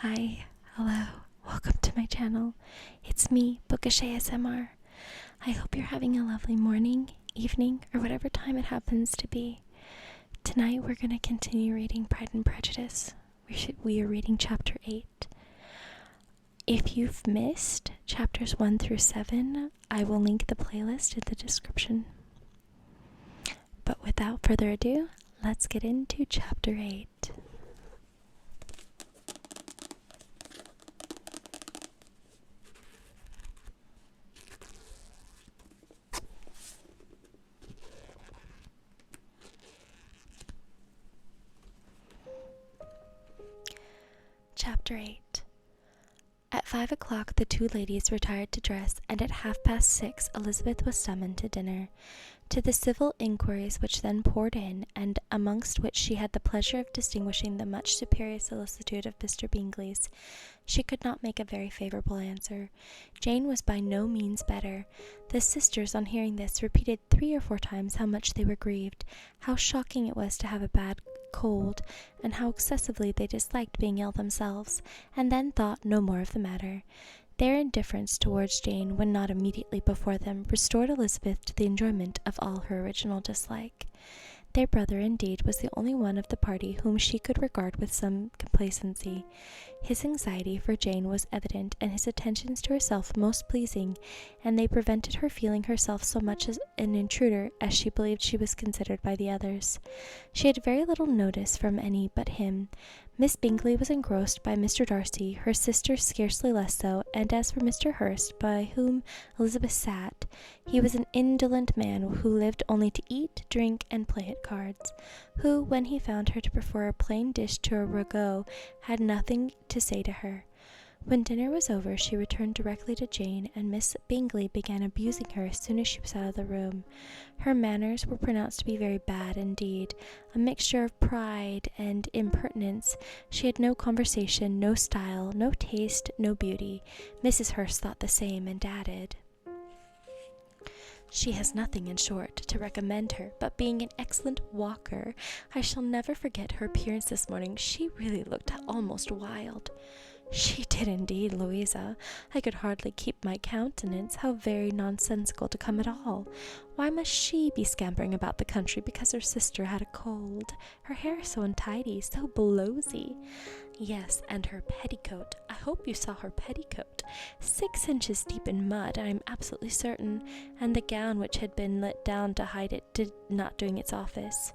Hi, hello, welcome to my channel. It's me, Bookish ASMR. I hope you're having a lovely morning, evening, or whatever time it happens to be. Tonight we're going to continue reading Pride and Prejudice. We are reading chapter 8. If you've missed chapters 1 through 7, I will link the playlist in the description. But without further ado, let's get into chapter 8. Chapter 8. At 5 o'clock the two ladies retired to dress, and at 6:30 Elizabeth was summoned to dinner. To the civil inquiries which then poured in, and amongst which she had the pleasure of distinguishing the much superior solicitude of Mr. Bingley's, she could not make a very favourable answer. Jane was by no means better. The sisters, on hearing this, repeated 3 or 4 times how much they were grieved, how shocking it was to have a bad cold, and how excessively they disliked being ill themselves, and then thought no more of the matter. Their indifference towards Jane, when not immediately before them, restored Elizabeth to the enjoyment of all her original dislike. Their brother, indeed, was the only one of the party whom she could regard with some complacency. His anxiety for Jane was evident, and his attentions to herself most pleasing, and they prevented her feeling herself so much as an intruder as she believed she was considered by the others. She had very little notice from any but him. Miss Bingley was engrossed by Mr. Darcy, her sister scarcely less so, and as for Mr. Hurst, by whom Elizabeth sat, he was an indolent man who lived only to eat, drink, and play at cards, who, when he found her to prefer a plain dish to a ragout, had nothing to say to her. When dinner was over, she returned directly to Jane, and Miss Bingley began abusing her as soon as she was out of the room. Her manners were pronounced to be very bad indeed, a mixture of pride and impertinence. She had no conversation, no style, no taste, no beauty. Mrs. Hurst thought the same, and added, "She has nothing, in short, to recommend her, but being an excellent walker. I shall never forget her appearance this morning. She really looked almost wild." "She did indeed, Louisa. I could hardly keep my countenance. How very nonsensical to come at all. Why must she be scampering about the country because her sister had a cold? Her hair so untidy, so blowsy. Yes, and her petticoat. I hope you saw her petticoat. 6 inches deep in mud, I am absolutely certain, and the gown which had been let down to hide it not doing its office."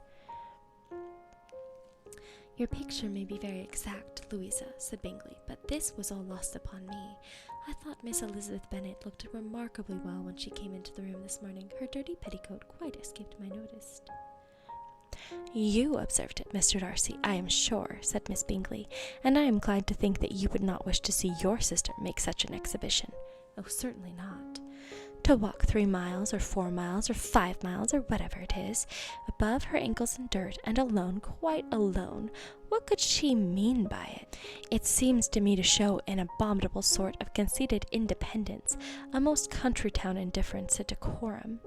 "Your picture may be very exact, Louisa," said Bingley, "but this was all lost upon me. I thought Miss Elizabeth Bennet looked remarkably well when she came into the room this morning. Her dirty petticoat quite escaped my notice." "You observed it, Mr. Darcy, I am sure," said Miss Bingley, "and I am glad to think that you would not wish to see your sister make such an exhibition." "Oh, certainly not." "To walk 3 miles, or 4 miles, or 5 miles, or whatever it is, above her ankles in dirt, and alone, quite alone. What could she mean by it? It seems to me to show an abominable sort of conceited independence, a most country-town indifference to decorum."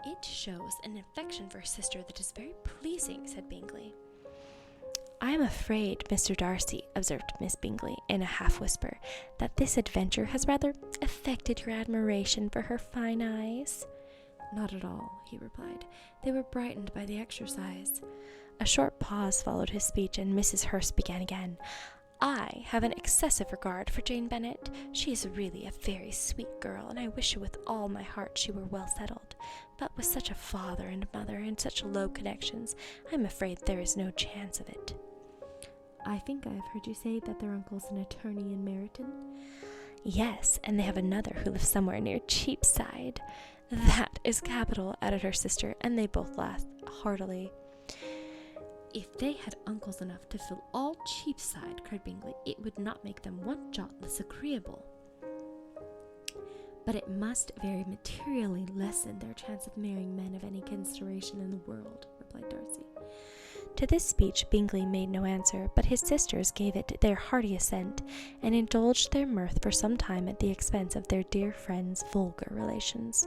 "It shows an affection for her sister that is very pleasing," said Bingley. "I am afraid, Mr. Darcy," observed Miss Bingley, in a half-whisper, "that this adventure has rather affected your admiration for her fine eyes." "Not at all," he replied. "They were brightened by the exercise." A short pause followed his speech, and Mrs. Hurst began again. "I have an excessive regard for Jane Bennet. She is really a very sweet girl, and I wish with all my heart she were well settled. But with such a father and mother, and such low connections, I am afraid there is no chance of it." "I think I have heard you say that their uncle's an attorney in Meryton?" "Yes, and they have another who lives somewhere near Cheapside." "That is capital," added her sister, and they both laughed heartily. "If they had uncles enough to fill all Cheapside," cried Bingley, "it would not make them one jot less agreeable." "But it must very materially lessen their chance of marrying men of any consideration in the world," replied Darcy. To this speech Bingley made no answer, but his sisters gave it their hearty assent, and indulged their mirth for some time at the expense of their dear friend's vulgar relations.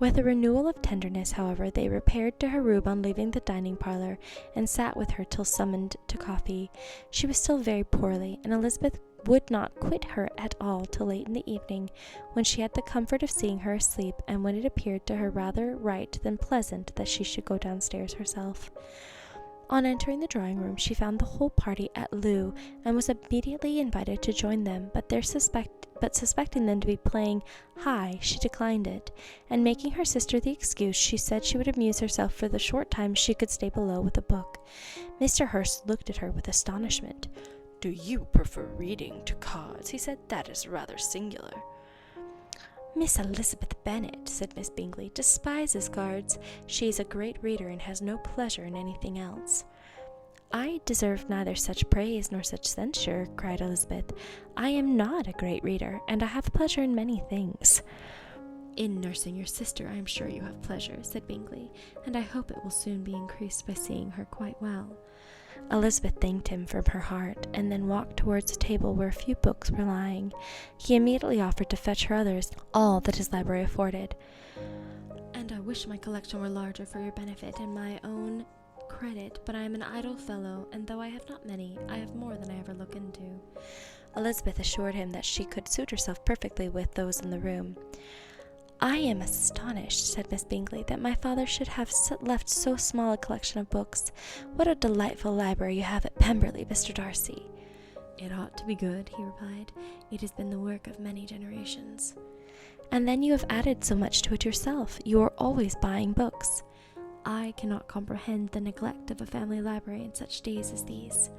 With a renewal of tenderness, however, they repaired to her room on leaving the dining parlour, and sat with her till summoned to coffee. She was still very poorly, and Elizabeth would not quit her at all till late in the evening, when she had the comfort of seeing her asleep, and when it appeared to her rather right than pleasant that she should go downstairs herself. On entering the drawing-room, she found the whole party at loo, and was immediately invited to join them, but suspecting them to be playing high, she declined it, and making her sister the excuse, she said she would amuse herself for the short time she could stay below with a book. Mr. Hurst looked at her with astonishment. "Do you prefer reading to cards?" he said. "That is rather singular." "Miss Elizabeth Bennet," said Miss Bingley, "despises cards. She is a great reader, and has no pleasure in anything else." "I deserve neither such praise nor such censure," cried Elizabeth. "I am not a great reader, and I have pleasure in many things." "In nursing your sister, I am sure you have pleasure," said Bingley, "and I hope it will soon be increased by seeing her quite well." Elizabeth thanked him from her heart, and then walked towards a table where a few books were lying. He immediately offered to fetch her others, all that his library afforded. "And I wish my collection were larger for your benefit and my own credit, but I am an idle fellow, and though I have not many, I have more than I ever look into." Elizabeth assured him that she could suit herself perfectly with those in the room. "I am astonished," said Miss Bingley, "that my father should have left so small a collection of books. What a delightful library you have at Pemberley, Mr. Darcy." "It ought to be good," he replied. "It has been the work of many generations." "And then you have added so much to it yourself. You are always buying books." "I cannot comprehend the neglect of a family library in such days as these."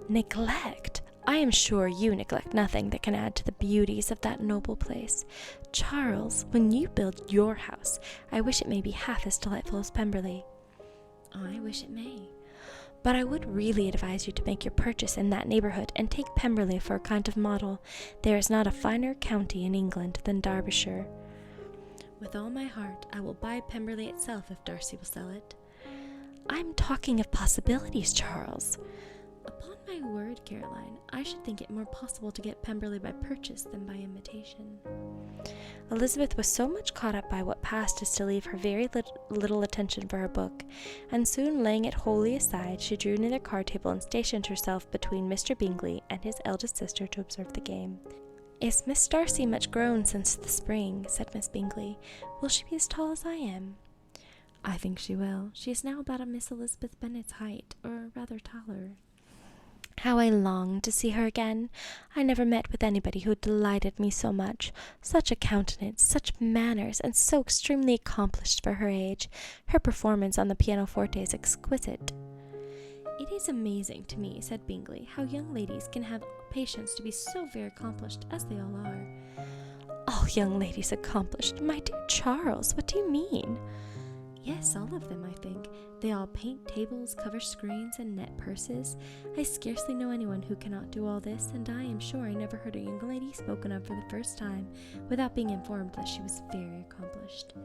"Neglect! I am sure you neglect nothing that can add to the beauties of that noble place. Charles, when you build your house, I wish it may be half as delightful as Pemberley." "I wish it may." "But I would really advise you to make your purchase in that neighbourhood, and take Pemberley for a kind of model. There is not a finer county in England than Derbyshire." "With all my heart, I will buy Pemberley itself if Darcy will sell it." "I am talking of possibilities, Charles." "Upon my word, Caroline, I should think it more possible to get Pemberley by purchase than by imitation." Elizabeth was so much caught up by what passed as to leave her very little attention for her book, and soon laying it wholly aside, she drew near the card table and stationed herself between Mr. Bingley and his eldest sister to observe the game. "Is Miss Darcy much grown since the spring?" said Miss Bingley. "Will she be as tall as I am?" "I think she will. She is now about a Miss Elizabeth Bennet's height, or rather taller." "How I long to see her again! I never met with anybody who delighted me so much. Such a countenance, such manners, and so extremely accomplished for her age. Her performance on the pianoforte is exquisite." "It is amazing to me," said Bingley, "how young ladies can have patience to be so very accomplished, as they all are." "All young ladies accomplished? My dear Charles, what do you mean?" "Yes, all of them, I think. They all paint tables, cover screens, and net purses. I scarcely know anyone who cannot do all this, and I am sure I never heard a young lady spoken of for the first time without being informed that she was very accomplished."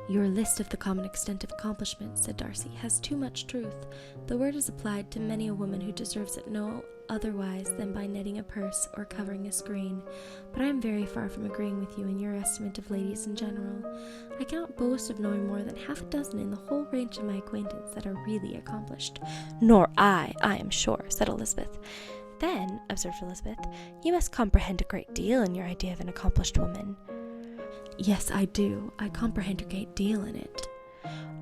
"Your list of the common extent of accomplishment," said Darcy, "has too much truth. The word is applied to many a woman who deserves it no otherwise than by netting a purse or covering a screen. But I am very far from agreeing with you in your estimate of ladies in general. I cannot boast of knowing more than half a dozen in the whole range of my acquaintance that are really accomplished." "Nor I am sure," said Elizabeth. "Then," observed Elizabeth, "you must comprehend a great deal in your idea of an accomplished woman." "Yes, I do. I comprehend a great deal in it."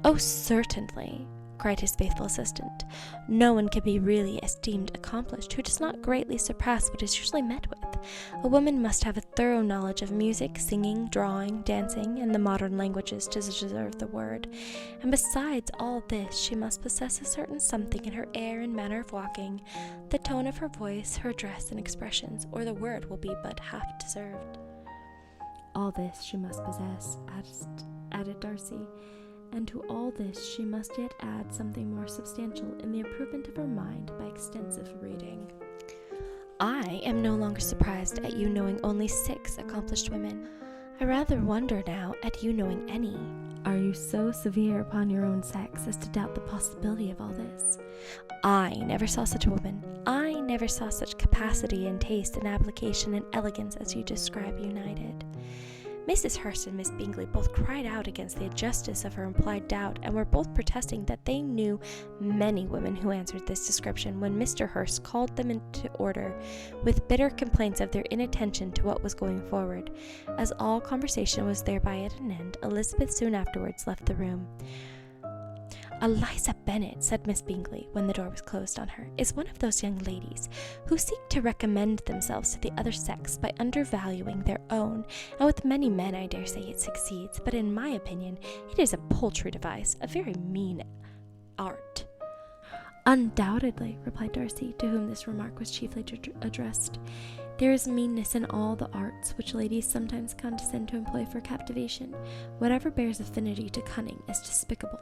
"Oh, certainly," cried his faithful assistant. "No one can be really esteemed accomplished who does not greatly surpass what is usually met with. A woman must have a thorough knowledge of music, singing, drawing, dancing, and the modern languages to deserve the word. And besides all this, she must possess a certain something in her air and manner of walking, the tone of her voice, her dress and expressions, or the word will be but half deserved." "All this she must possess," added Darcy, "and to all this she must yet add something more substantial in the improvement of her mind by extensive reading." "I am no longer surprised at you knowing only 6 accomplished women. I rather wonder now at you knowing any." "Are you so severe upon your own sex as to doubt the possibility of all this?" "I never saw such a woman. I never saw such capacity and taste and application and elegance as you describe united." Mrs. Hurst and Miss Bingley both cried out against the injustice of her implied doubt, and were both protesting that they knew many women who answered this description when Mr. Hurst called them into order with bitter complaints of their inattention to what was going forward. As all conversation was thereby at an end, Elizabeth soon afterwards left the room. "Eliza Bennet," said Miss Bingley, when the door was closed on her, "is one of those young ladies who seek to recommend themselves to the other sex by undervaluing their own, and with many men I dare say it succeeds, but in my opinion it is a paltry device, a very mean art." "Undoubtedly," replied Darcy, to whom this remark was chiefly addressed. "There is meanness in all the arts which ladies sometimes condescend to employ for captivation. Whatever bears affinity to cunning is despicable."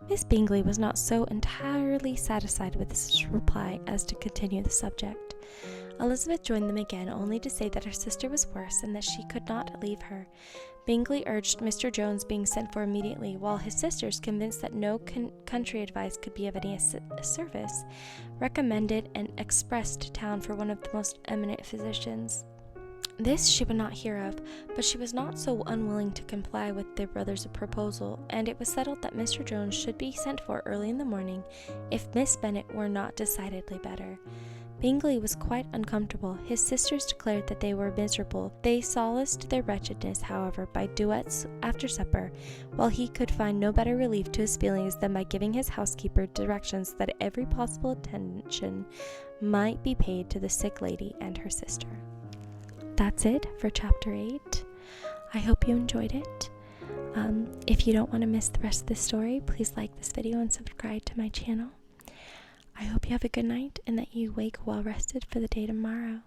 Miss Bingley was not so entirely satisfied with this reply as to continue the subject. Elizabeth joined them again, only to say that her sister was worse, and that she could not leave her. Bingley urged Mr. Jones being sent for immediately, while his sisters, convinced that no country advice could be of any service, recommended an express to town for one of the most eminent physicians. This she would not hear of, but she was not so unwilling to comply with their brother's proposal, and it was settled that Mr. Jones should be sent for early in the morning, if Miss Bennet were not decidedly better. Bingley was quite uncomfortable. His sisters declared that they were miserable. They solaced their wretchedness, however, by duets after supper, while he could find no better relief to his feelings than by giving his housekeeper directions that every possible attention might be paid to the sick lady and her sister. That's it for chapter 8. I hope you enjoyed it. If you don't want to miss the rest of the story, please like this video and subscribe to my channel. I hope you have a good night and that you wake well rested for the day tomorrow.